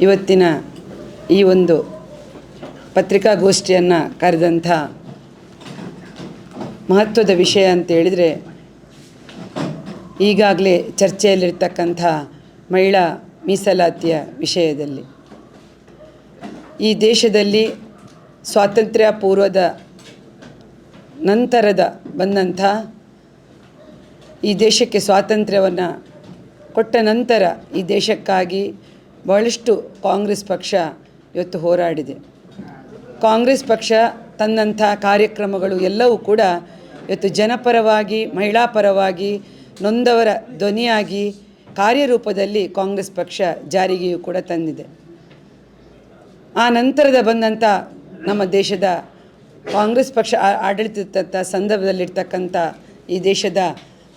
ಇವತ್ತಿನ ಈ ಒಂದು ಪತ್ರಿಕಾಗೋಷ್ಠಿಯನ್ನು ಕರೆದಂಥ ಮಹತ್ವದ ವಿಷಯ ಅಂತ ಹೇಳಿದರೆ, ಈಗಾಗಲೇ ಚರ್ಚೆಯಲ್ಲಿರ್ತಕ್ಕಂಥ ಮಹಿಳಾ ಮೀಸಲಾತಿಯ ವಿಷಯದಲ್ಲಿ ಈ ದೇಶದಲ್ಲಿ ಸ್ವಾತಂತ್ರ್ಯ ಪೂರ್ವದ ನಂತರದ ಬಂದಂಥ ಈ ದೇಶಕ್ಕೆ ಸ್ವಾತಂತ್ರ್ಯವನ್ನು ಕೊಟ್ಟ ನಂತರ ಈ ದೇಶಕ್ಕಾಗಿ ಬಹಳಷ್ಟು ಕಾಂಗ್ರೆಸ್ ಪಕ್ಷ ಇವತ್ತು ಹೋರಾಡಿದೆ. ಕಾಂಗ್ರೆಸ್ ಪಕ್ಷ ತಂದಂಥ ಕಾರ್ಯಕ್ರಮಗಳು ಎಲ್ಲವೂ ಕೂಡ ಇವತ್ತು ಜನಪರವಾಗಿ, ಮಹಿಳಾ ಪರವಾಗಿ, ನೊಂದವರ ಧ್ವನಿಯಾಗಿ ಕಾರ್ಯರೂಪದಲ್ಲಿ ಕಾಂಗ್ರೆಸ್ ಪಕ್ಷ ಜಾರಿಗೆಯೂ ಕೂಡ ತಂದಿದೆ. ಆ ನಂತರದ ಬಂದಂಥ ನಮ್ಮ ದೇಶದ ಕಾಂಗ್ರೆಸ್ ಪಕ್ಷ ಆಡಳಿತ ಸಂದರ್ಭದಲ್ಲಿರ್ತಕ್ಕಂಥ ಈ ದೇಶದ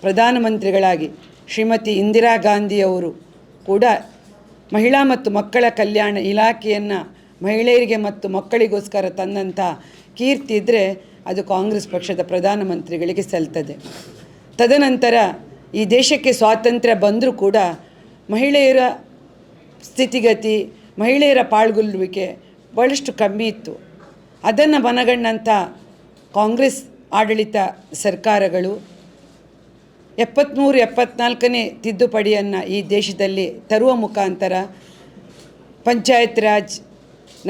ಪ್ರಧಾನಮಂತ್ರಿಗಳಾಗಿ ಶ್ರೀಮತಿ ಇಂದಿರಾ ಗಾಂಧಿಯವರು ಕೂಡ ಮಹಿಳಾ ಮತ್ತು ಮಕ್ಕಳ ಕಲ್ಯಾಣ ಇಲಾಖೆಯನ್ನು ಮಹಿಳೆಯರಿಗೆ ಮತ್ತು ಮಕ್ಕಳಿಗೋಸ್ಕರ ತಂದಂಥ ಕೀರ್ತಿ ಇದ್ದರೆ ಅದು ಕಾಂಗ್ರೆಸ್ ಪಕ್ಷದ ಪ್ರಧಾನಮಂತ್ರಿಗಳಿಗೆ ಸಲ್ತದೆ. ತದನಂತರ ಈ ದೇಶಕ್ಕೆ ಸ್ವಾತಂತ್ರ್ಯ ಬಂದರೂ ಕೂಡ ಮಹಿಳೆಯರ ಸ್ಥಿತಿಗತಿ, ಮಹಿಳೆಯರ ಪಾಲ್ಗೊಳ್ಳುವಿಕೆ ಭಾಳಷ್ಟು ಕಮ್ಮಿ ಇತ್ತು. ಅದನ್ನು ಮನಗಂಡಂಥ ಕಾಂಗ್ರೆಸ್ ಆಡಳಿತ ಸರ್ಕಾರಗಳು 74ನೇ ತಿದ್ದುಪಡಿಯನ್ನು ಈ ದೇಶದಲ್ಲಿ ತರುವ ಮುಖಾಂತರ ಪಂಚಾಯತ್ ರಾಜ್,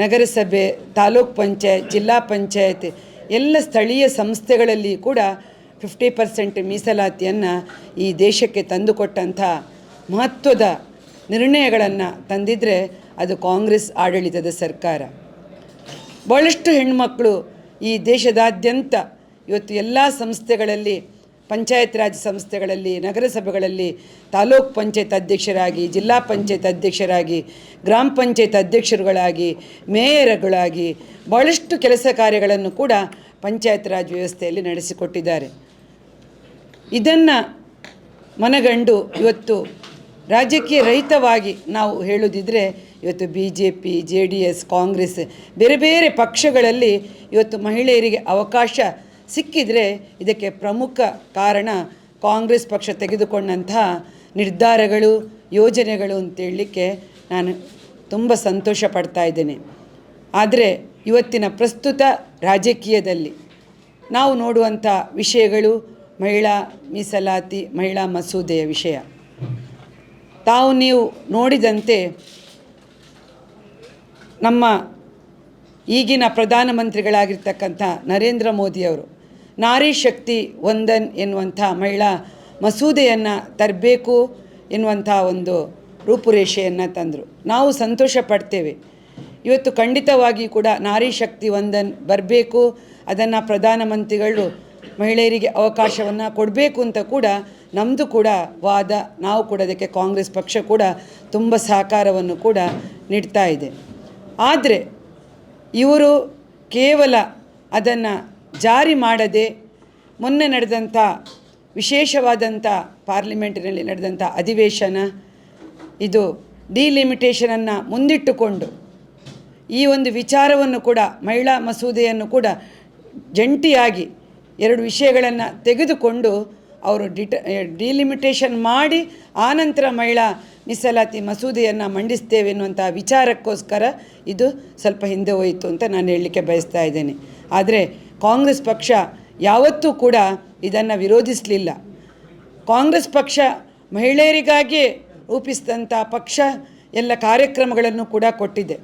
ನಗರಸಭೆ, ತಾಲೂಕ್ ಪಂಚಾಯತ್, ಜಿಲ್ಲಾ ಪಂಚಾಯತ್ ಎಲ್ಲ ಸ್ಥಳೀಯ ಸಂಸ್ಥೆಗಳಲ್ಲಿ ಕೂಡ 50% ಮೀಸಲಾತಿಯನ್ನು ಈ ದೇಶಕ್ಕೆ ತಂದುಕೊಟ್ಟಂಥ ಮಹತ್ವದ ನಿರ್ಣಯಗಳನ್ನು ತಂದಿದ್ದರೆ ಅದು ಕಾಂಗ್ರೆಸ್ ಆಡಳಿತದ ಸರ್ಕಾರ. ಭಾಳಷ್ಟು ಹೆಣ್ಣುಮಕ್ಕಳು ಈ ದೇಶದಾದ್ಯಂತ ಇವತ್ತು ಎಲ್ಲ ಸಂಸ್ಥೆಗಳಲ್ಲಿ, ಪಂಚಾಯತ್ ರಾಜ್ ಸಂಸ್ಥೆಗಳಲ್ಲಿ, ನಗರಸಭೆಗಳಲ್ಲಿ ತಾಲೂಕ್ ಪಂಚಾಯತ್ ಅಧ್ಯಕ್ಷರಾಗಿ, ಜಿಲ್ಲಾ ಪಂಚಾಯತ್ ಅಧ್ಯಕ್ಷರಾಗಿ, ಗ್ರಾಮ ಪಂಚಾಯತ್ ಅಧ್ಯಕ್ಷರುಗಳಾಗಿ, ಮೇಯರ್ಗಳಾಗಿ ಭಾಳಷ್ಟು ಕೆಲಸ ಕಾರ್ಯಗಳನ್ನು ಕೂಡ ಪಂಚಾಯತ್ ರಾಜ್ ವ್ಯವಸ್ಥೆಯಲ್ಲಿ ನಡೆಸಿಕೊಟ್ಟಿದ್ದಾರೆ. ಇದನ್ನು ಮನಗಂಡು ಇವತ್ತು ರಾಜಕೀಯ ರಹಿತವಾಗಿ ನಾವು ಹೇಳುವುದಿದ್ರೆ ಇವತ್ತು BJP, JDS, ಕಾಂಗ್ರೆಸ್ ಬೇರೆ ಬೇರೆ ಪಕ್ಷಗಳಲ್ಲಿ ಇವತ್ತು ಮಹಿಳೆಯರಿಗೆ ಅವಕಾಶ ಸಿಕ್ಕಿದರೆ ಇದಕ್ಕೆ ಪ್ರಮುಖ ಕಾರಣ ಕಾಂಗ್ರೆಸ್ ಪಕ್ಷ ತೆಗೆದುಕೊಂಡಂತಹ ನಿರ್ಧಾರಗಳು, ಯೋಜನೆಗಳು ಅಂತೇಳಲಿಕ್ಕೆ ನಾನು ತುಂಬ ಸಂತೋಷ ಪಡ್ತಾ ಇದ್ದೇನೆ. ಆದರೆ ಇವತ್ತಿನ ಪ್ರಸ್ತುತ ರಾಜಕೀಯದಲ್ಲಿ ನಾವು ನೋಡುವಂಥ ವಿಷಯಗಳು ಮಹಿಳಾ ಮೀಸಲಾತಿ, ಮಹಿಳಾ ಮಸೂದೆಯ ವಿಷಯ. ನೀವು ನೋಡಿದಂತೆ ನಮ್ಮ ಈಗಿನ ಪ್ರಧಾನಮಂತ್ರಿಗಳಾಗಿರ್ತಕ್ಕಂಥ ನರೇಂದ್ರ ಮೋದಿಯವರು ನಾರಿ ಶಕ್ತಿ ವಂದನ್ ಎನ್ನುವಂಥ ಮಹಿಳಾ ಮಸೂದೆಯನ್ನು ತರಬೇಕು ಎನ್ನುವಂಥ ಒಂದು ರೂಪುರೇಷೆಯನ್ನು ತಂದರು. ನಾವು ಸಂತೋಷ ಪಡ್ತೇವೆ. ಇವತ್ತು ಖಂಡಿತವಾಗಿ ಕೂಡ ನಾರಿ ಶಕ್ತಿ ವಂದನ್ ಬರಬೇಕು, ಅದನ್ನು ಪ್ರಧಾನಮಂತ್ರಿಗಳು ಮಹಿಳೆಯರಿಗೆ ಅವಕಾಶವನ್ನು ಕೊಡಬೇಕು ಅಂತ ಕೂಡ ನಮ್ಮದು ಕೂಡ ವಾದ. ನಾವು ಕೂಡ ಅದಕ್ಕೆ ಕಾಂಗ್ರೆಸ್ ಪಕ್ಷ ಕೂಡ ತುಂಬ ಸಹಕಾರವನ್ನು ಕೂಡ ನೀಡ್ತಾ ಇದೆ. ಆದರೆ ಇವರು ಕೇವಲ ಅದನ್ನು ಜಾರಿ ಮಾಡದೆ ಮೊನ್ನೆ ನಡೆದಂಥ ವಿಶೇಷವಾದಂಥ ಪಾರ್ಲಿಮೆಂಟಿನಲ್ಲಿ ನಡೆದಂಥ ಅಧಿವೇಶನ, ಇದು ಡಿಲಿಮಿಟೇಷನನ್ನು ಮುಂದಿಟ್ಟುಕೊಂಡು ಈ ಒಂದು ವಿಚಾರವನ್ನು ಕೂಡ, ಮಹಿಳಾ ಮಸೂದೆಯನ್ನು ಕೂಡ ಜಂಟಿಯಾಗಿ 2 ವಿಷಯಗಳನ್ನು ತೆಗೆದುಕೊಂಡು ಅವರು ಡಿಲಿಮಿಟೇಷನ್ ಮಾಡಿ ಆನಂತರ ಮಹಿಳಾ ಮೀಸಲಾತಿ ಮಸೂದೆಯನ್ನು ಮಂಡಿಸ್ತೇವೆ ಎನ್ನುವಂಥ ವಿಚಾರಕ್ಕೋಸ್ಕರ ಇದು ಸ್ವಲ್ಪ ಹಿಂದೆ ಹೋಯಿತು ಅಂತ ನಾನು ಹೇಳಲಿಕ್ಕೆ ಬಯಸ್ತಾ ಇದ್ದೇನೆ. ಆದರೆ ಕಾಂಗ್ರೆಸ್ ಪಕ್ಷ ಯಾವತ್ತೂ ಕೂಡ ಇದನ್ನು ವಿರೋಧಿಸಲಿಲ್ಲ. ಕಾಂಗ್ರೆಸ್ ಪಕ್ಷ ಮಹಿಳೆಯರಿಗಾಗಿಯೇ ರೂಪಿಸಿದಂಥ ಪಕ್ಷ ಎಲ್ಲ ಕಾರ್ಯಕ್ರಮಗಳನ್ನು ಕೂಡ ಕೊಟ್ಟಿದೆ.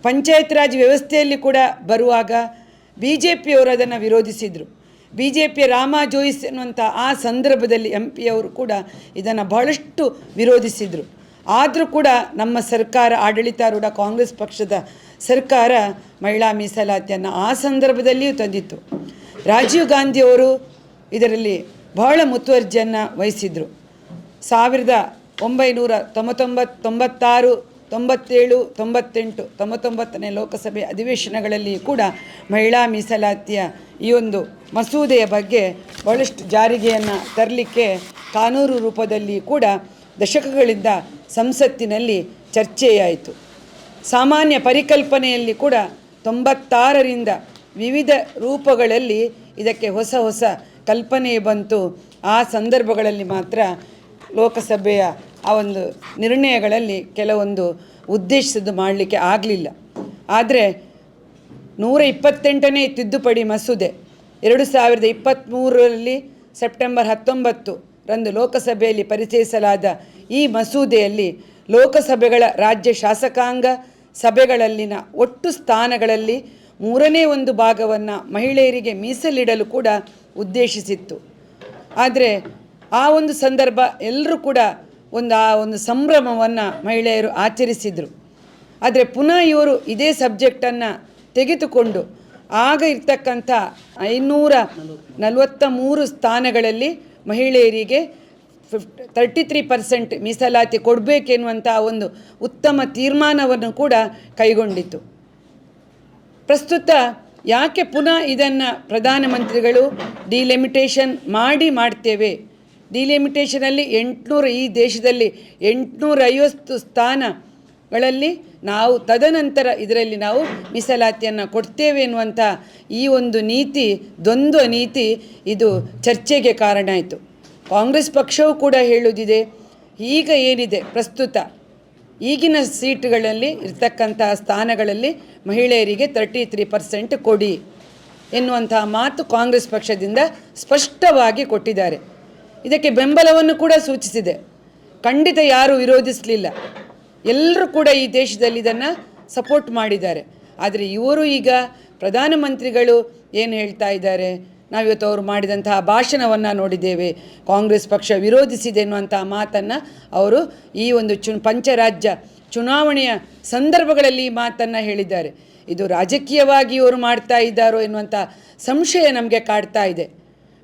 ಪಂಚಾಯತ್ ರಾಜ್ ವ್ಯವಸ್ಥೆಯಲ್ಲಿ ಕೂಡ ಬರುವಾಗ BJPಯವರು ಅದನ್ನು ವಿರೋಧಿಸಿದರು. BJPಯ ರಾಮಾ ಜೋಯಿಸ್ ಎನ್ನುವಂಥ ಆ ಸಂದರ್ಭದಲ್ಲಿ MP ಕೂಡ ಇದನ್ನು ಬಹಳಷ್ಟು ವಿರೋಧಿಸಿದರು. ಆದರೂ ಕೂಡ ನಮ್ಮ ಸರ್ಕಾರ, ಆಡಳಿತಾರೂಢ ಕಾಂಗ್ರೆಸ್ ಪಕ್ಷದ ಸರ್ಕಾರ ಮಹಿಳಾ ಮೀಸಲಾತಿಯನ್ನು ಆ ಸಂದರ್ಭದಲ್ಲಿಯೂ ತಂದಿತ್ತು. ರಾಜೀವ್ ಗಾಂಧಿಯವರು ಇದರಲ್ಲಿ ಬಹಳ ಮುತುವರ್ಜಿಯನ್ನು ವಹಿಸಿದರು. 1999, 96, 97, 98, 99ನೇ ಲೋಕಸಭೆ ಅಧಿವೇಶನಗಳಲ್ಲಿ ಕೂಡ ಮಹಿಳಾ ಮೀಸಲಾತಿಯ ಈ ಒಂದು ಮಸೂದೆಯ ಬಗ್ಗೆ ಬಹಳಷ್ಟು ಜಾರಿಗೆಯನ್ನು ತರಲಿಕ್ಕೆ ಕಾನೂನು ರೂಪದಲ್ಲಿ ಕೂಡ ದಶಕಗಳಿಂದ ಸಂಸತ್ತಿನಲ್ಲಿ ಚರ್ಚೆಯಾಯಿತು. ಸಾಮಾನ್ಯ ಪರಿಕಲ್ಪನೆಯಲ್ಲಿ ಕೂಡ 96ರಿಂದ ವಿವಿಧ ರೂಪಗಳಲ್ಲಿ ಇದಕ್ಕೆ ಹೊಸ ಹೊಸ ಕಲ್ಪನೆ ಬಂತು. ಆ ಸಂದರ್ಭಗಳಲ್ಲಿ ಮಾತ್ರ ಲೋಕಸಭೆಯ ಆ ಒಂದು ನಿರ್ಣಯಗಳಲ್ಲಿ ಕೆಲವೊಂದು ಉದ್ದೇಶಿಸಿದ್ದು ಮಾಡಲಿಕ್ಕೆ ಆಗಲಿಲ್ಲ. ಆದರೆ 128ನೇ ತಿದ್ದುಪಡಿ ಮಸೂದೆ 2023ರಲ್ಲಿ ಸೆಪ್ಟೆಂಬರ್ 19ರಂದು ಲೋಕಸಭೆಯಲ್ಲಿ ಪರಿಚಯಿಸಲಾದ ಈ ಮಸೂದೆಯಲ್ಲಿ ಲೋಕಸಭೆಗಳ ರಾಜ್ಯ ಶಾಸಕಾಂಗ ಸಭೆಗಳಲ್ಲಿನ ಒಟ್ಟು ಸ್ಥಾನಗಳಲ್ಲಿ 1/3 ಭಾಗವನ್ನು ಮಹಿಳೆಯರಿಗೆ ಮೀಸಲಿಡಲು ಕೂಡ ಉದ್ದೇಶಿಸಿತ್ತು. ಆದರೆ ಆ ಒಂದು ಸಂದರ್ಭ ಎಲ್ಲರೂ ಕೂಡ ಆ ಒಂದು ಸಂಭ್ರಮವನ್ನು ಮಹಿಳೆಯರು ಆಚರಿಸಿದರು. ಆದರೆ ಪುನಃ ಇವರು ಇದೇ ಸಬ್ಜೆಕ್ಟನ್ನು ತೆಗೆದುಕೊಂಡು ಆಗ ಇರ್ತಕ್ಕಂಥ 543 ಸ್ಥಾನಗಳಲ್ಲಿ ಮಹಿಳೆಯರಿಗೆ 33% ಮೀಸಲಾತಿ ಕೊಡಬೇಕೆನ್ನುವಂಥ ಒಂದು ಉತ್ತಮ ತೀರ್ಮಾನವನ್ನು ಕೂಡ ಕೈಗೊಂಡಿತು. ಪ್ರಸ್ತುತ ಯಾಕೆ ಪುನಃ ಇದನ್ನು ಪ್ರಧಾನಮಂತ್ರಿಗಳು ಡಿಲಿಮಿಟೇಷನ್ ಮಾಡ್ತೇವೆ, ಡಿಲಿಮಿಟೇಷನಲ್ಲಿ 800 ಈ ದೇಶದಲ್ಲಿ 850 ಸ್ಥಾನಗಳಲ್ಲಿ ನಾವು ತದನಂತರ ಇದರಲ್ಲಿ ನಾವು ಮೀಸಲಾತಿಯನ್ನು ಕೊಡ್ತೇವೆ ಎನ್ನುವಂಥ ಈ ಒಂದು ನೀತಿ, ದ್ವಂದ್ವ ನೀತಿ, ಇದು ಚರ್ಚೆಗೆ ಕಾರಣ ಆಯಿತು. ಕಾಂಗ್ರೆಸ್ ಪಕ್ಷವೂ ಕೂಡ ಹೇಳುವುದಿದೆ, ಈಗ ಏನಿದೆ ಪ್ರಸ್ತುತ ಈಗಿನ ಸೀಟುಗಳಲ್ಲಿ ಇರ್ತಕ್ಕಂಥ ಸ್ಥಾನಗಳಲ್ಲಿ ಮಹಿಳೆಯರಿಗೆ 33% ಕೊಡಿ ಎನ್ನುವಂಥ ಮಾತು ಕಾಂಗ್ರೆಸ್ ಪಕ್ಷದಿಂದ ಸ್ಪಷ್ಟವಾಗಿ ಕೊಟ್ಟಿದ್ದಾರೆ. ಇದಕ್ಕೆ ಬೆಂಬಲವನ್ನು ಕೂಡ ಸೂಚಿಸಿದೆ. ಖಂಡಿತ ಯಾರೂ ವಿರೋಧಿಸಲಿಲ್ಲ, ಎಲ್ಲರೂ ಕೂಡ ಈ ದೇಶದಲ್ಲಿ ಇದನ್ನು ಸಪೋರ್ಟ್ ಮಾಡಿದ್ದಾರೆ. ಆದರೆ ಇವರು ಈಗ ಪ್ರಧಾನಮಂತ್ರಿಗಳು ಏನು ಹೇಳ್ತಾ ಇದ್ದಾರೆ, ನಾವಿವತ್ತು ಅವರು ಮಾಡಿದಂತಹ ಭಾಷಣವನ್ನು ನೋಡಿದ್ದೇವೆ, ಕಾಂಗ್ರೆಸ್ ಪಕ್ಷ ವಿರೋಧಿಸಿದೆ ಎನ್ನುವಂಥ ಮಾತನ್ನು ಅವರು ಈ ಒಂದು ಪಂಚರಾಜ್ಯ ಚುನಾವಣೆಯ ಸಂದರ್ಭಗಳಲ್ಲಿ ಈ ಮಾತನ್ನು ಹೇಳಿದ್ದಾರೆ. ಇದು ರಾಜಕೀಯವಾಗಿ ಇವರು ಮಾಡ್ತಾ ಇದ್ದಾರೋ ಎನ್ನುವಂಥ ಸಂಶಯ ನಮಗೆ ಕಾಡ್ತಾ ಇದೆ.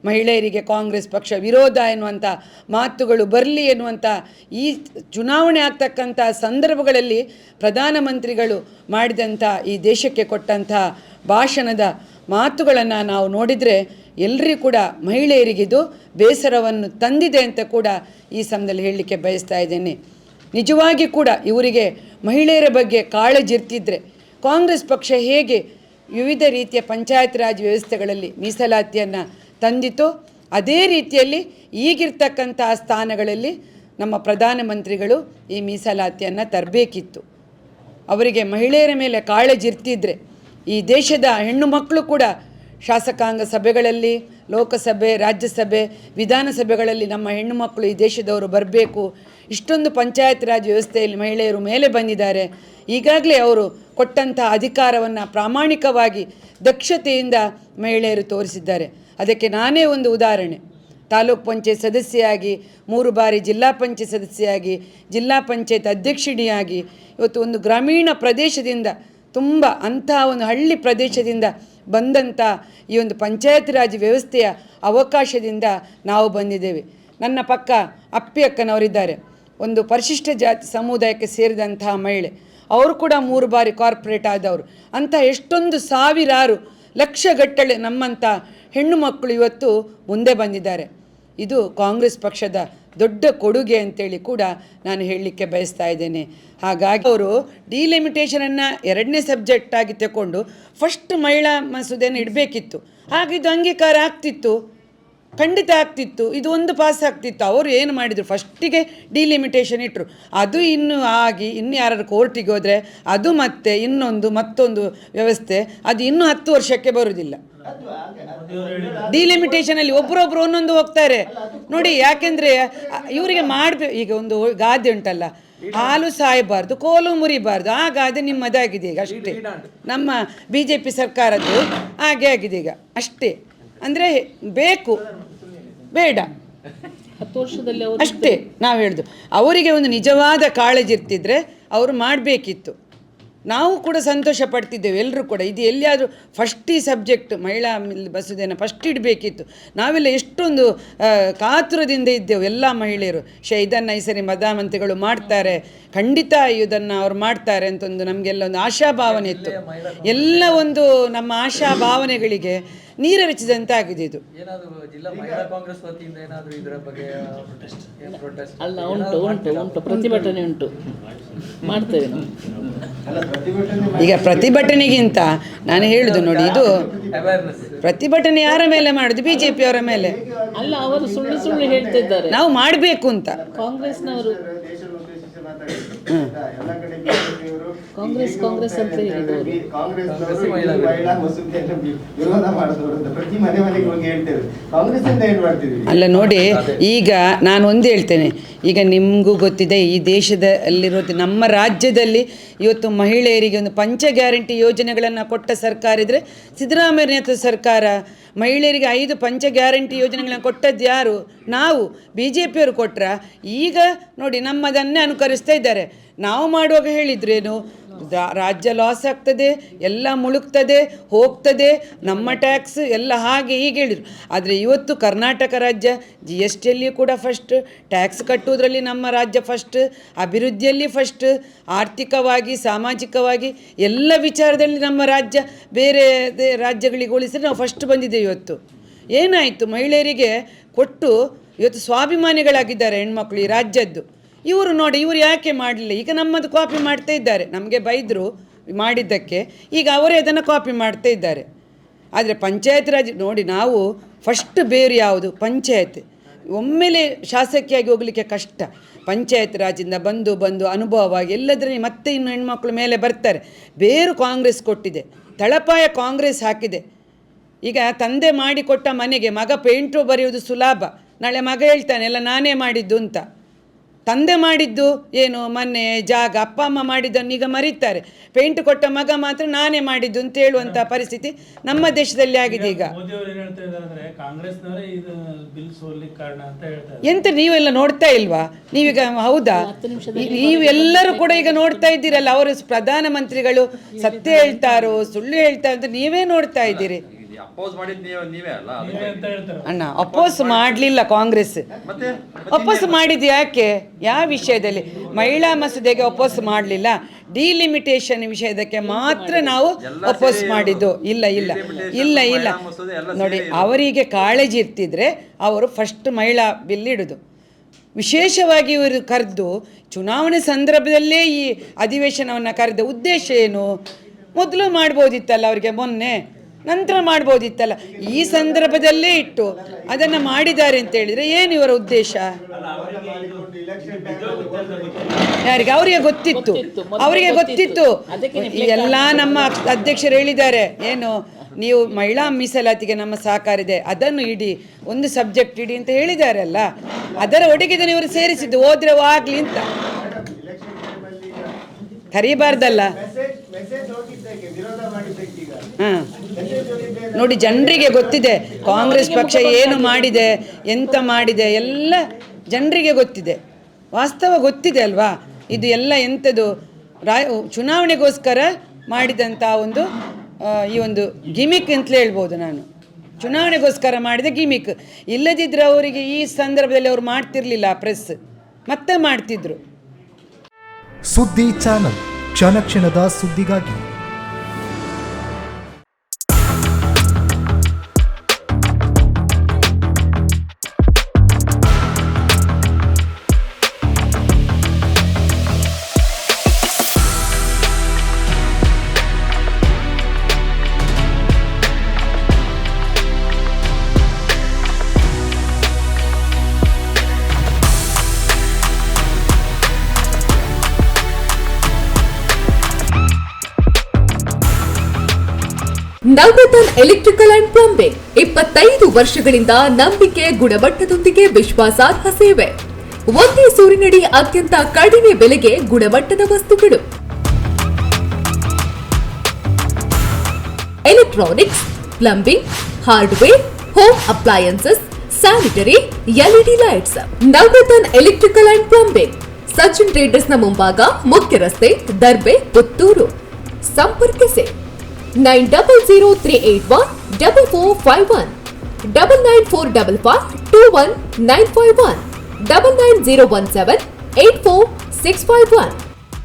ಮಹಿಳೆಯರಿಗೆ ಕಾಂಗ್ರೆಸ್ ಪಕ್ಷ ವಿರೋಧ ಎನ್ನುವಂಥ ಮಾತುಗಳು ಬರಲಿ ಎನ್ನುವಂಥ ಈ ಚುನಾವಣೆ ಆಗ್ತಕ್ಕಂಥ ಸಂದರ್ಭಗಳಲ್ಲಿ ಪ್ರಧಾನಮಂತ್ರಿಗಳು ಮಾಡಿದಂಥ ಈ ದೇಶಕ್ಕೆ ಕೊಟ್ಟಂಥ ಭಾಷಣದ ಮಾತುಗಳನ್ನು ನಾವು ನೋಡಿದರೆ ಎಲ್ಲರಿಗೂ ಕೂಡ ಮಹಿಳೆಯರಿಗಿದು ಬೇಸರವನ್ನು ತಂದಿದೆ ಅಂತ ಕೂಡ ಈ ಸಮಯದಲ್ಲಿ ಹೇಳಲಿಕ್ಕೆ ಬಯಸ್ತಾ ಇದ್ದೇನೆ. ನಿಜವಾಗಿ ಕೂಡ ಇವರಿಗೆ ಮಹಿಳೆಯರ ಬಗ್ಗೆ ಕಾಳಜಿ ಇರ್ತಿದ್ರೆ ಕಾಂಗ್ರೆಸ್ ಪಕ್ಷ ಹೇಗೆ ವಿವಿಧ ರೀತಿಯ ಪಂಚಾಯತ್ ರಾಜ್ ವ್ಯವಸ್ಥೆಗಳಲ್ಲಿ ಮೀಸಲಾತಿಯನ್ನು ತಂದಿತೋ ಅದೇ ರೀತಿಯಲ್ಲಿ ಈಗಿರ್ತಕ್ಕಂಥ ಸ್ಥಾನಗಳಲ್ಲಿ ನಮ್ಮ ಪ್ರಧಾನಮಂತ್ರಿಗಳು ಈ ಮೀಸಲಾತಿಯನ್ನು ತರಬೇಕಿತ್ತು. ಅವರಿಗೆ ಮಹಿಳೆಯರ ಮೇಲೆ ಕಾಳಜಿ ಇರ್ತಿದ್ರೆ ಈ ದೇಶದ ಹೆಣ್ಣು ಮಕ್ಕಳು ಕೂಡ ಶಾಸಕಾಂಗ ಸಭೆಗಳಲ್ಲಿ, ಲೋಕಸಭೆ, ರಾಜ್ಯಸಭೆ, ವಿಧಾನಸಭೆಗಳಲ್ಲಿ ನಮ್ಮ ಹೆಣ್ಣು ಮಕ್ಕಳು ಈ ದೇಶದವರು ಬರಬೇಕು. ಇಷ್ಟೊಂದು ಪಂಚಾಯತ್ ರಾಜ್ ವ್ಯವಸ್ಥೆಯಲ್ಲಿ ಮಹಿಳೆಯರು ಮೇಲೆ ಬಂದಿದ್ದಾರೆ. ಈಗಾಗಲೇ ಅವರು ಕೊಟ್ಟಂಥ ಅಧಿಕಾರವನ್ನು ಪ್ರಾಮಾಣಿಕವಾಗಿ ದಕ್ಷತೆಯಿಂದ ಮಹಿಳೆಯರು ತೋರಿಸಿದ್ದಾರೆ. ಅದಕ್ಕೆ ನಾನೇ ಒಂದು ಉದಾಹರಣೆ. ತಾಲೂಕ್ ಪಂಚಾಯತ್ ಸದಸ್ಯೆಯಾಗಿ 3 ಬಾರಿ ಜಿಲ್ಲಾ ಪಂಚಾಯತ್ ಸದಸ್ಯೆಯಾಗಿ, ಜಿಲ್ಲಾ ಪಂಚಾಯತ್ ಅಧ್ಯಕ್ಷಿಣಿಯಾಗಿ, ಇವತ್ತು ಒಂದು ಗ್ರಾಮೀಣ ಪ್ರದೇಶದಿಂದ ತುಂಬ ಅಂಥ ಒಂದು ಹಳ್ಳಿ ಪ್ರದೇಶದಿಂದ ಬಂದಂಥ ಈ ಒಂದು ಪಂಚಾಯತ್ ರಾಜ್ ವ್ಯವಸ್ಥೆಯ ಅವಕಾಶದಿಂದ ನಾವು ಬಂದಿದ್ದೇವೆ. ನನ್ನ ಪಕ್ಕ ಅಪ್ಪಿ ಅಕ್ಕನವರಿದ್ದಾರೆ, ಒಂದು ಪರಿಶಿಷ್ಟ ಜಾತಿ ಸಮುದಾಯಕ್ಕೆ ಸೇರಿದಂತಹ ಮಹಿಳೆ. ಅವರು ಕೂಡ 3 ಬಾರಿ ಕಾರ್ಪೊರೇಟ್ ಆದವರು. ಅಂಥ ಎಷ್ಟೊಂದು ಸಾವಿರಾರು ಲಕ್ಷಗಟ್ಟಲೆ ನಮ್ಮಂಥ ಹೆಣ್ಣು ಮಕ್ಕಳು ಇವತ್ತು ಮುಂದೆ ಬಂದಿದ್ದಾರೆ. ಇದು ಕಾಂಗ್ರೆಸ್ ಪಕ್ಷದ ದೊಡ್ಡ ಕೊಡುಗೆ ಅಂತೇಳಿ ಕೂಡ ನಾನು ಹೇಳಲಿಕ್ಕೆ ಬಯಸ್ತಾ ಇದ್ದೇನೆ. ಹಾಗಾಗಿ ಅವರು ಡಿಲಿಮಿಟೇಷನನ್ನು 2ನೇ ಸಬ್ಜೆಕ್ಟಾಗಿ ತಗೊಂಡು ಫಸ್ಟ್ ಮಹಿಳಾ ಮಸೂದೆಯನ್ನು ಇಡಬೇಕಿತ್ತು. ಆಗಿದ್ದು ಅಂಗೀಕಾರ ಆಗ್ತಿತ್ತು, ಖಂಡಿತ ಆಗ್ತಿತ್ತು, ಇದು ಒಂದು ಪಾಸ್ ಆಗ್ತಿತ್ತು. ಅವರು ಏನು ಮಾಡಿದರು, ಫಸ್ಟಿಗೆ ಡಿಲಿಮಿಟೇಷನ್ ಇಟ್ಟರು. ಅದು ಇನ್ನು ಆಗಿ ಇನ್ನು ಯಾರು ಕೋರ್ಟಿಗೆ ಹೋದರೆ ಅದು ಮತ್ತೆ ಮತ್ತೊಂದು ವ್ಯವಸ್ಥೆ, ಅದು ಇನ್ನೂ 10 ವರ್ಷಕ್ಕೆ ಬರುವುದಿಲ್ಲ. ಡಿಲಿಮಿಟೇಷನಲ್ಲಿ ಒಬ್ಬರೊಬ್ಬರು ಒಂದೊಂದು ಹೋಗ್ತಾರೆ ನೋಡಿ. ಯಾಕೆಂದರೆ ಇವರಿಗೆ ಮಾಡಬೇಕು. ಈಗ ಒಂದು ಗಾದೆ ಉಂಟಲ್ಲ, ಹಾಲು ಸಾಯಬಾರ್ದು, ಕೋಲು ಮುರಿಬಾರ್ದು. ಆ ಗಾದೆ ನಿಮ್ಮದಾಗಿದೆ ಈಗ ಅಷ್ಟೇ. ನಮ್ಮ BJP ಸರ್ಕಾರದ್ದು ಹಾಗೆ ಆಗಿದೆ ಈಗ ಅಷ್ಟೇ. ಅಂದರೆ ಬೇಕು ಬೇಡ 10 ವರ್ಷದಲ್ಲಿ ಅಷ್ಟೇ ನಾವು ಹೇಳೋದು. ಅವರಿಗೆ ಒಂದು ನಿಜವಾದ ಕಾಳಜಿ ಇರ್ತಿದ್ರೆ ಅವರು ಮಾಡಬೇಕಿತ್ತು. ನಾವು ಕೂಡ ಸಂತೋಷ ಪಡ್ತಿದ್ದೇವೆ ಎಲ್ಲರೂ ಕೂಡ. ಇದು ಎಲ್ಲಿಯಾದರೂ ಫಸ್ಟ್ ಈ ಸಬ್ಜೆಕ್ಟ್ ಮಹಿಳಾ ಮಸೂದೆಯನ್ನು ಫಸ್ಟ್ ಇಡಬೇಕಿತ್ತು. ನಾವೆಲ್ಲ ಎಷ್ಟೊಂದು ಕಾತುರದಿಂದ ಇದ್ದೆವು ಎಲ್ಲ ಮಹಿಳೆಯರು. ಇದನ್ನು ಈ ಸರಿ ಪ್ರಧಾನಮಂತ್ರಿಗಳು ಮಾಡ್ತಾರೆ, ಖಂಡಿತ ಇದನ್ನು ಅವ್ರು ಮಾಡ್ತಾರೆ ಅಂತ ಒಂದು ನಮಗೆಲ್ಲ ಒಂದು ಆಶಾಭಾವನೆ ಇತ್ತು. ಎಲ್ಲ ಒಂದು ನಮ್ಮ ಆಶಾಭಾವನೆಗಳಿಗೆ ನೀರೆರಚಿದಂತಾಗಿದೆ ಇದು. ಅಲ್ಲ, ಉಂಟು ಪ್ರತಿಭಟನೆ ಉಂಟು, ಮಾಡ್ತೇವೆ ನಾವು. ಈಗ ಪ್ರತಿಭಟನೆಗಿಂತ ನಾನು ಹೇಳುದು ನೋಡಿ, ಇದು ಪ್ರತಿಭಟನೆ ಯಾರ ಮೇಲೆ ಮಾಡುದು, BJP ಅವರ ಮೇಲೆ. ಅಲ್ಲ, ಅವರು ಸುಳ್ಳು ಹೇಳ್ತಿದ್ದಾರೆ, ನಾವು ಮಾಡಬೇಕು ಅಂತ ಕಾಂಗ್ರೆಸ್ನವರು. ಎಲ್ಲ ಕಡೆ ಬಿಜೆಪಿಯವರು ಕಾಂಗ್ರೆಸ್ ಅಂತ ಹೇಳಿದವರು. ಕಾಂಗ್ರೆಸ್ನವರು ಮಹಿಳಾ ಮಸೂದೆಯನ್ನು ವಿರೋಧ ಮಾಡಿದವರು ಅಂತ ಪ್ರತಿ ಮನೆಗೆ ಹೋಗಿ ಹೇಳ್ತೇವೆ. ಕಾಂಗ್ರೆಸ್ ಅಂತ ಏನ್ ಮಾಡ್ತಿದ್ವಿ? ಅಲ್ಲ ನೋಡಿ, ಈಗ ನಾನು ಒಂದು ಹೇಳ್ತೇನೆ, ಈಗ ನಿಮಗೂ ಗೊತ್ತಿದೆ ಈ ದೇಶದಲ್ಲಿರೋದು ನಮ್ಮ ರಾಜ್ಯದಲ್ಲಿ ಇವತ್ತು ಮಹಿಳೆಯರಿಗೆ ಒಂದು ಪಂಚ ಗ್ಯಾರಂಟಿ ಯೋಜನೆಗಳನ್ನು ಕೊಟ್ಟ ಸರ್ಕಾರ ಇದ್ದರೆ ಸಿದ್ದರಾಮಯ್ಯ ನೇತೃತ್ವದ ಸರ್ಕಾರ. ಮಹಿಳೆಯರಿಗೆ 5 ಪಂಚ ಗ್ಯಾರಂಟಿ ಯೋಜನೆಗಳನ್ನು ಕೊಟ್ಟದ್ದು ಯಾರು? ನಾವು ಬಿ ಜೆ ಪಿಯವರು ಕೊಟ್ರ. ಈಗ ನೋಡಿ ನಮ್ಮದನ್ನೇ ಅನುಕರಿಸ್ತಾ ಇದ್ದಾರೆ. ನಾವು ಮಾಡುವಾಗ ಹೇಳಿದ್ರೇನು, ರಾಜ್ಯ ಲಾಸ್ ಆಗ್ತದೆ, ಎಲ್ಲ ಮುಳುಗ್ತದೆ, ಹೋಗ್ತದೆ, ನಮ್ಮ ಟ್ಯಾಕ್ಸ್ ಎಲ್ಲ ಹಾಗೆ ಹೀಗೆ ಹೇಳಿದರು. ಆದರೆ ಇವತ್ತು ಕರ್ನಾಟಕ ರಾಜ್ಯ GSTಯಲ್ಲಿ ಕೂಡ ಫಸ್ಟ್, ಟ್ಯಾಕ್ಸ್ ಕಟ್ಟುವುದರಲ್ಲಿ ನಮ್ಮ ರಾಜ್ಯ ಫಸ್ಟ್, ಅಭಿವೃದ್ಧಿಯಲ್ಲಿ ಫಸ್ಟ್, ಆರ್ಥಿಕವಾಗಿ ಸಾಮಾಜಿಕವಾಗಿ ಎಲ್ಲ ವಿಚಾರದಲ್ಲಿ ನಮ್ಮ ರಾಜ್ಯ ಬೇರೆ ರಾಜ್ಯಗಳಿಗೆ ಹೋಲಿಸಿದ್ರೆ ನಾವು ಫಸ್ಟ್ ಬಂದಿದ್ದೇವೆ. ಇವತ್ತು ಏನಾಯಿತು, ಮಹಿಳೆಯರಿಗೆ ಕೊಟ್ಟು ಇವತ್ತು ಸ್ವಾಭಿಮಾನಿಗಳಾಗಿದ್ದಾರೆ ಹೆಣ್ಮಕ್ಳು ಈ ರಾಜ್ಯದ್ದು. ಇವರು ನೋಡಿ, ಇವರು ಯಾಕೆ ಮಾಡಲಿಲ್ಲ? ಈಗ ನಮ್ಮದು ಕಾಪಿ ಮಾಡ್ತಾ ಇದ್ದಾರೆ. ನಮಗೆ ಬೈದರು ಮಾಡಿದ್ದಕ್ಕೆ, ಈಗ ಅವರೇ ಅದನ್ನು ಕಾಪಿ ಮಾಡ್ತಾ ಇದ್ದಾರೆ. ಆದರೆ ಪಂಚಾಯತ್ ರಾಜ್ ನೋಡಿ, ನಾವು ಫಸ್ಟ್ ಬೇರು ಯಾವುದು? ಪಂಚಾಯತ್. ಒಮ್ಮೆಲೆ ಶಾಸಕಿಯಾಗಿ ಹೋಗಲಿಕ್ಕೆ ಕಷ್ಟ. ಪಂಚಾಯತ್ ರಾಜಿಂದ ಬಂದು ಅನುಭವವಾಗಿ ಎಲ್ಲದರಲ್ಲಿ ಮತ್ತೆ ಇನ್ನು ಹೆಣ್ಮಕ್ಳು ಮೇಲೆ ಬರ್ತಾರೆ. ಬೇರು ಕಾಂಗ್ರೆಸ್ ಕೊಟ್ಟಿದೆ, ತಳಪಾಯ ಕಾಂಗ್ರೆಸ್ ಹಾಕಿದೆ. ಈಗ ತಂದೆ ಮಾಡಿಕೊಟ್ಟ ಮನೆಗೆ ಮಗ ಪೇಂಟು ಬರೆಯುವುದು ಸುಲಭ. ನಾಳೆ ಮಗ ಹೇಳ್ತಾನೆ ಎಲ್ಲ ನಾನೇ ಮಾಡಿದ್ದು ಅಂತ. ತಂದೆ ಮಾಡಿದ್ದು ಏನು, ಮನೆ ಜಾಗ ಅಪ್ಪ ಅಮ್ಮ ಮಾಡಿದ್ದನ್ನು ಈಗ ಮರೀತಾರೆ. ಪೇಂಟ್ ಕೊಟ್ಟ ಮಗ ಮಾತ್ರ ನಾನೇ ಮಾಡಿದ್ದು ಅಂತ ಹೇಳುವಂಥ ಪರಿಸ್ಥಿತಿ ನಮ್ಮ ದೇಶದಲ್ಲಿ ಆಗಿದೆ. ಈಗ ಎಂತ ನೀವೆಲ್ಲ ನೋಡ್ತಾ ಇಲ್ವಾ? ನೀವೀಗ ಹೌದಾ, ನೀವೆಲ್ಲರೂ ಕೂಡ ಈಗ ನೋಡ್ತಾ ಇದ್ದೀರಲ್ಲ, ಅವರು ಪ್ರಧಾನಮಂತ್ರಿಗಳು ಸತ್ಯ ಹೇಳ್ತಾರೋ ಸುಳ್ಳು ಹೇಳ್ತಾರೋ ಅಂತ ನೀವೇ ನೋಡ್ತಾ ಇದ್ದೀರಿ. ಅಣ್ಣ ಅಪೋಸ್ ಮಾಡಲಿಲ್ಲ ಕಾಂಗ್ರೆಸ್. ಅಪೋಸ್ ಮಾಡಿದ್ದು ಯಾಕೆ? ಯಾವ ವಿಷಯದಲ್ಲಿ? ಮಹಿಳಾ ಮಸೂದೆಗೆ ಅಪೋಸ್ ಮಾಡಲಿಲ್ಲ. ಡಿಲಿಮಿಟೇಷನ್ ವಿಷಯದಕ್ಕೆ ಮಾತ್ರ ನಾವು ಅಪೋಸ್ ಮಾಡಿದ್ದು. ಇಲ್ಲ ನೋಡಿ, ಅವರಿಗೆ ಕಾಳಜಿ ಇರ್ತಿದ್ರೆ ಅವರು ಫಸ್ಟ್ ಮಹಿಳಾ ಬಿಲ್ ಇಡೋದು. ವಿಶೇಷವಾಗಿ ಇವರು ಕರೆದು ಚುನಾವಣೆ ಸಂದರ್ಭದಲ್ಲೇ ಈ ಅಧಿವೇಶನವನ್ನು ಕರೆದ ಉದ್ದೇಶ ಏನು? ಮೊದಲು ಮಾಡ್ಬೋದಿತ್ತಲ್ಲ ಅವರಿಗೆ, ಮೊನ್ನೆ ನಂತರ ಮಾಡ್ಬೋದಿತ್ತಲ್ಲ. ಈ ಸಂದರ್ಭದಲ್ಲೇ ಇಟ್ಟು ಅದನ್ನು ಮಾಡಿದ್ದಾರೆ ಅಂತ ಹೇಳಿದರೆ ಏನು ಇವರ ಉದ್ದೇಶ? ಯಾರಿಗೆ? ಅವರಿಗೆ ಗೊತ್ತಿತ್ತು. ಎಲ್ಲ ನಮ್ಮ ಅಧ್ಯಕ್ಷರು ಹೇಳಿದ್ದಾರೆ, ಏನು ನೀವು ಮಹಿಳಾ ಮೀಸಲಾತಿಗೆ ನಮ್ಮ ಸಹಕಾರ ಇದೆ, ಅದನ್ನು ಇಡಿ, ಒಂದು ಸಬ್ಜೆಕ್ಟ್ ಇಡಿ ಅಂತ ಹೇಳಿದಾರಲ್ಲ. ಅದರ ಒಡೆಗೆ ಇವರು ಸೇರಿಸಿದ್ದು, ಹೋದ್ರೆ ಆಗಲಿ ಅಂತ ಕರೀಬಾರ್ದಲ್ಲ. ನೋಡಿ, ಜನರಿಗೆ ಗೊತ್ತಿದೆ ಕಾಂಗ್ರೆಸ್ ಪಕ್ಷ ಏನು ಮಾಡಿದೆ, ಎಂತ ಮಾಡಿದೆ, ಎಲ್ಲ ಜನರಿಗೆ ಗೊತ್ತಿದೆ. ವಾಸ್ತವ ಗೊತ್ತಿದೆ ಅಲ್ವಾ? ಇದು ಎಲ್ಲ ಎಂಥದ್ದು ಚುನಾವಣೆಗೋಸ್ಕರ ಮಾಡಿದಂಥ ಈ ಒಂದು ಗಿಮಿಕ್ ಅಂತಲೇ ಹೇಳ್ಬೋದು ನಾನು. ಚುನಾವಣೆಗೋಸ್ಕರ ಮಾಡಿದ ಗಿಮಿಕ್. ಇಲ್ಲದಿದ್ದರೆ ಅವರಿಗೆ ಈ ಸಂದರ್ಭದಲ್ಲಿ ಅವರು ಮಾಡ್ತಿರ್ಲಿಲ್ಲ, ಪ್ರೆಸ್ ಮತ್ತೆ ಮಾಡ್ತಿದ್ರು. ಸುದ್ದಿ ಚಾನಲ್, ಕ್ಷಣ ಕ್ಷಣದ ಸುದ್ದಿಗಾಗಿ. ನವರತ್ನ ಎಲೆಕ್ಟ್ರಿಕಲ್ ಅಂಡ್ ಪ್ಲಂಬಿಂಗ್ 25 ವರ್ಷಗಳಿಂದ ನಂಬಿಕೆ, ಗುಣಮಟ್ಟದೊಂದಿಗೆ ವಿಶ್ವಾಸಾರ್ಹ ಸೇವೆ. ಒಂದೇ ಸೂರಿನಡಿ ಅತ್ಯಂತ ಕಡಿಮೆ ಬೆಲೆಗೆ ಗುಣಮಟ್ಟದ ವಸ್ತುಗಳು. Electronics, plumbing, hardware, home appliances, sanitary, LED lights. Navaratna electrical and plumbing, Sachin traders ನ ಮುಂಭಾಗ, ಮುಖ್ಯ ರಸ್ತೆ, ದರ್ಬೆ, ಪುತ್ತೂರು. ಸಂಪರ್ಕಿಸಿ 9003814451 994552191 990178461.